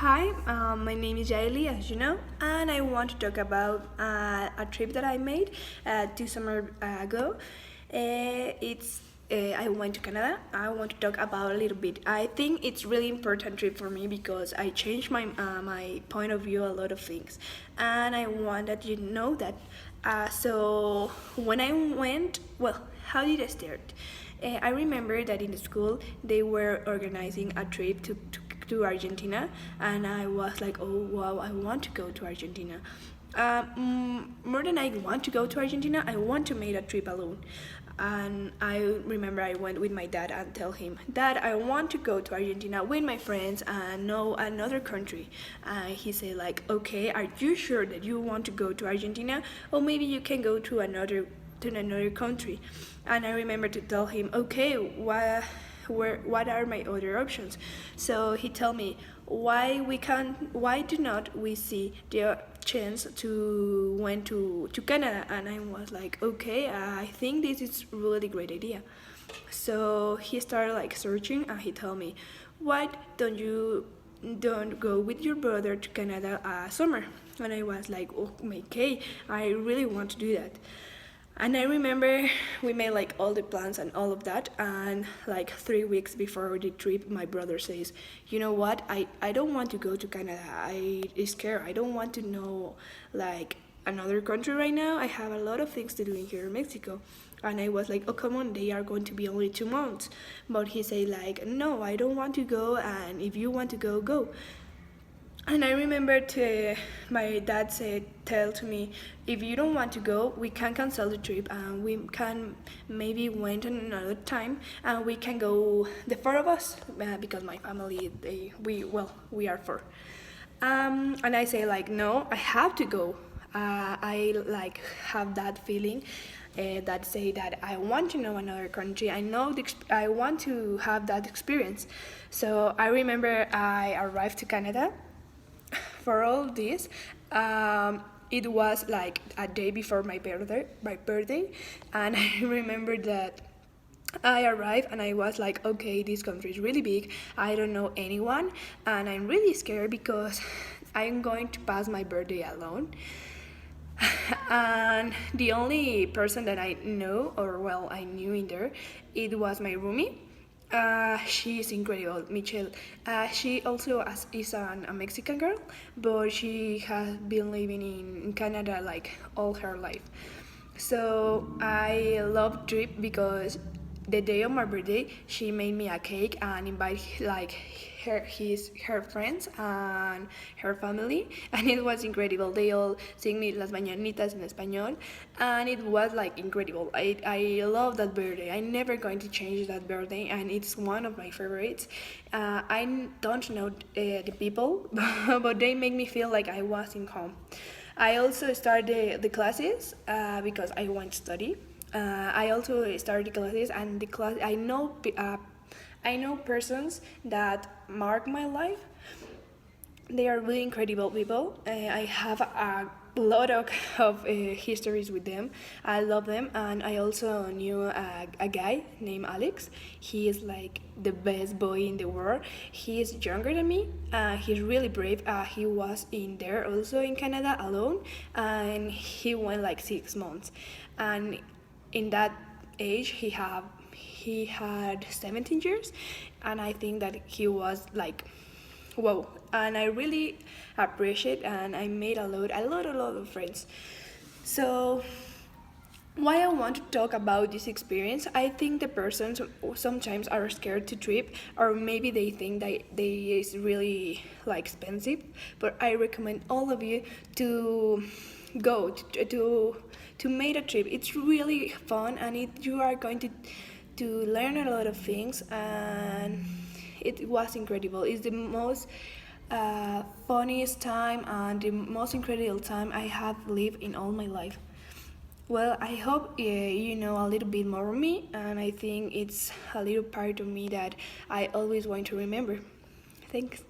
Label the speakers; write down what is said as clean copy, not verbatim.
Speaker 1: Hi, my name is Yaeli, as you know, and I want to talk about a trip that I made 2 summers ago. It's I went to Canada. I want to talk about a little bit. I think it's really important trip for me because I changed my point of view a lot of things, and I want that you know that. So when I went, well, how did I start? I remember that in the school they were organizing a trip to Argentina, and I was like, oh wow, I want to go to Argentina. More than I want to go to Argentina, I want to make a trip alone. And I remember I went with my dad and tell him, Dad, I want to go to Argentina with my friends and know another country. And he said like, okay, are you sure that you want to go to Argentina, or maybe you can go to another country? And I remember to tell him, okay, what are my other options? So he told me, why do not we see the chance to went to Canada? And I was like, okay, I think this is really great idea. So he started like searching, and he told me, why don't go with your brother to Canada summer? And I was like, okay, I really want to do that. And I remember we made like all the plans and all of that, and like 3 weeks before the trip, my brother says, "You know what? I don't want to go to Canada. I'm scared. I don't want to know like another country right now. I have a lot of things to do in here in Mexico." And I was like, "Oh, come on, they are going to be only 2 months." But he said like, "No, I don't want to go, and if you want to go, go." And I remember my dad said, tell to me, if you don't want to go, we can cancel the trip and we can maybe wait another time and we can go the four of us because my family we are four. And I say like no, I have to go. I like have that feeling that say that I want to know another country. I want to have that experience. So I remember I arrived to Canada for all this. It was like a day before my birthday, and I remember that I arrived and I was like, okay, this country is really big. I don't know anyone, and I'm really scared because I'm going to pass my birthday alone. And the only person that I know, or well, I knew in there, it was my roomie. She is incredible, Michelle. She also is a Mexican girl, but she has been living in Canada like all her life. So I love trip because the day of my birthday, she made me a cake and invite like her friends and her family, and it was incredible. They all sing me las mañanitas in español, and it was like incredible. I love that birthday. I'm never going to change that birthday, and it's one of my favorites. I don't know the people, but they make me feel like I was in home. I also started the classes because I want to study. I also started the classes, and the class I know persons that mark my life. They are really incredible people. I have a lot of histories with them. I love them, and I also knew a guy named Alex. He is like the best boy in the world. He is younger than me. He's really brave. He was in there also in Canada alone, and he went like 6 months. And in that age, he had 17 years, and I think that he was like wow. And I really appreciate, and I made a lot of friends. So why I want to talk about this experience, I think the persons sometimes are scared to trip, or maybe they think that they is really like expensive, but I recommend all of you to go to make a trip. It's really fun, and you are going to learn a lot of things, and it was incredible. It's the most funniest time and the most incredible time I have lived in all my life. Well, I hope you know a little bit more of me, and I think it's a little part of me that I always want to remember. Thanks.